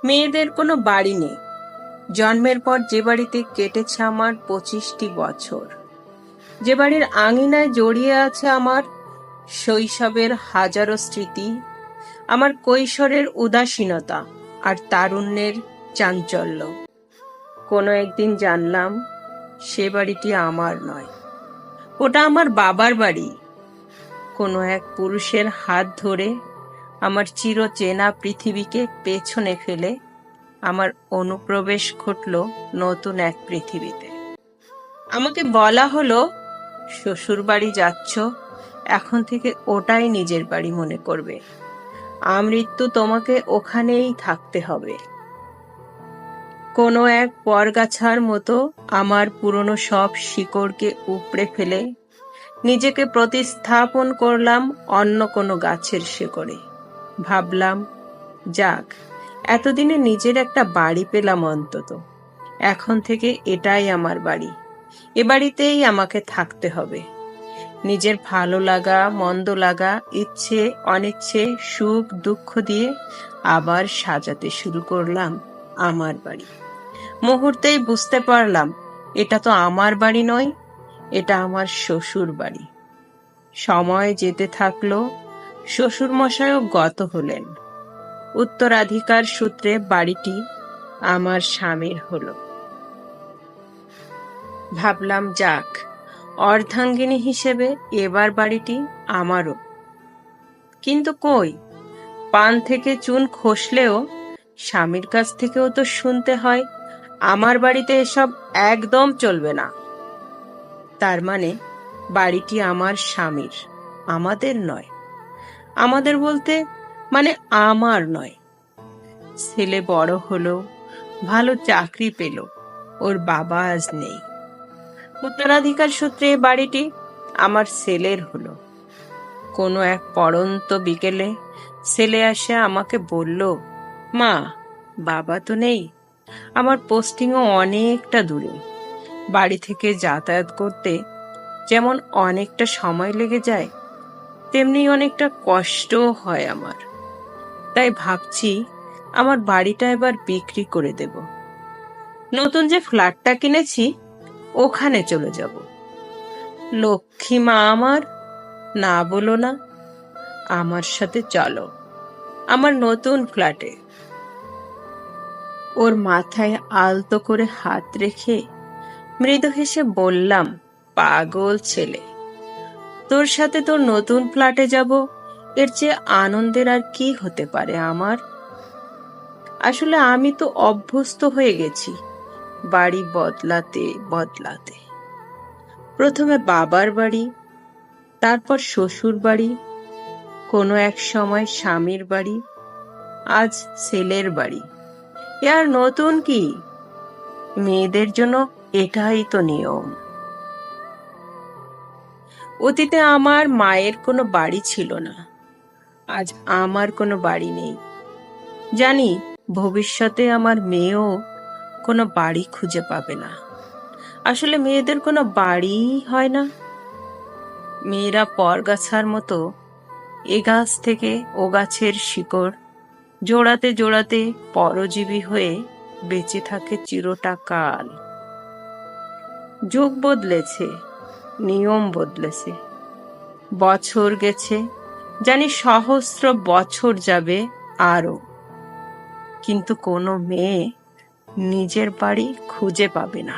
মেয়েদের কোনো বাড়ি নেই। জন্মের পর যে বাড়িতে কেটেছে আমার 25টি বছর, যে বাড়ির আঙিনায় জড়িয়ে আছে আমার শৈশবের হাজারো স্মৃতি, আমার কৈশোরের উদাসীনতা আর তারুণ্যের চাঞ্চল্য, কোনো একদিন জানলাম সে বাড়িটি আমার নয়, ওটা আমার বাবার বাড়ি। কোনো এক পুরুষের হাত ধরে আমার চিরচেনা পৃথিবীকে পেছনে ফেলে আমার অনুপ্রবেশ ঘটল নতুন এক পৃথিবীতে। আমাকে বলা হলো, শ্বশুর বাড়ি যাচ্ছ, এখন থেকে ওটাই নিজের বাড়ি মনে করবে, আমৃত্যু তোমাকে ওখানেই থাকতে হবে। কোনো এক পরগাছার মতো আমার পুরনো সব শিকড়কে উপড়ে ফেলে নিজেকে প্রতিস্থাপন করলাম অন্য কোনো গাছের শিকড়ে। ভাবলাম, যাক, এতদিনে নিজের একটা বাড়ি পেলাম অন্তত, এখন থেকে এটাই আমার বাড়ি, এ বাড়িতেই আমাকে থাকতে হবে। নিজের ভালো লাগা মন্দ লাগা, ইচ্ছে অনিচ্ছে, সুখ দুঃখ দিয়ে আবার সাজাতে শুরু করলাম আমার বাড়ি। মুহূর্তেই বুঝতে পারলাম এটা তো আমার বাড়ি নয়, এটা আমার শ্বশুর বাড়ি। সময় যেতে থাকলো, শ্বশুর মশাইও গত হলেন। উত্তরাধিকার সূত্রে বাড়িটি আমার স্বামীর হলো। ভাবলাম, যাক, অর্ধাঙ্গিনী হিসেবে এবার বাড়িটি আমারও। কিন্তু কই, পান থেকে চুন খসলেও স্বামীর কাছ থেকেও তো শুনতে হয় আমার বাড়িতে এসব একদম চলবে না। তার মানে বাড়িটি আমার স্বামীর, আমাদের নয়। আমাদের বলতে মানে আমার নয়। ছেলে বড় হলো, ভালো চাকরি পেল, ওর বাবা আজ নেই। উত্তরাধিকার সূত্রে বাড়িটি আমার ছেলের হলো। কোনো এক পড়ন্ত বিকেলে ছেলে আসে আমাকে বলল, মা, বাবা তো নেই, আমার পোস্টিংও অনেকটা দূরে, বাড়ি থেকে যাতায়াত করতে যেমন অনেকটা সময় লেগে যায়, তেমনি অনেকটা কষ্টও হয় আমার। তাই ভাবছি আমার বাড়িটা এবার বিক্রি করে দেব, নতুন যে ফ্ল্যাটটা কিনেছি ওখানে চলে যাব। লক্ষ্মী মা আমার, না বলো না, আমার সাথে চলো আমার নতুন ফ্ল্যাটে। ওর মাথায় আলতো করে হাত রেখে মৃদু হেসে বললাম, পাগল ছেলে, তোর সাথে তোর নতুন ফ্ল্যাটে যাব, এর চেয়ে আনন্দের আর কি হতে পারে আমার। আসলে আমি তো অভ্যস্ত হয়ে গেছি বাড়ি বদলাতে বদলাতে। প্রথমে বাবার বাড়ি, তারপর শ্বশুর বাড়ি, কোনো এক সময় স্বামীর বাড়ি, আজ ছেলের বাড়ি। এ আর নতুন কি? মেয়েদের জন্য এটাই তো নিয়ম। অতীতে আমার মায়ের কোনো বাড়ি ছিল না, আজ আমার কোনো বাড়ি নেই। জানি ভবিষ্যতে আমার মেয়েও কোনো বাড়ি খুঁজে পাবে না। আসলে মেয়েদের কোনো বাড়িই হয় না। মেয়েরা পরগাছার মতো এ গাছ থেকে ও গাছের শিকড় জোড়াতে জোড়াতে পরজীবী হয়ে বেঁচে থাকে চিরটা কাল। যুগ বদলেছে, নিয়ম বদলেছে, বছর গেছে, জানি সহস্র বছর যাবে আরো, কিন্তু কোনো মেয়ে নিজের বাড়ি খুঁজে পাবে না।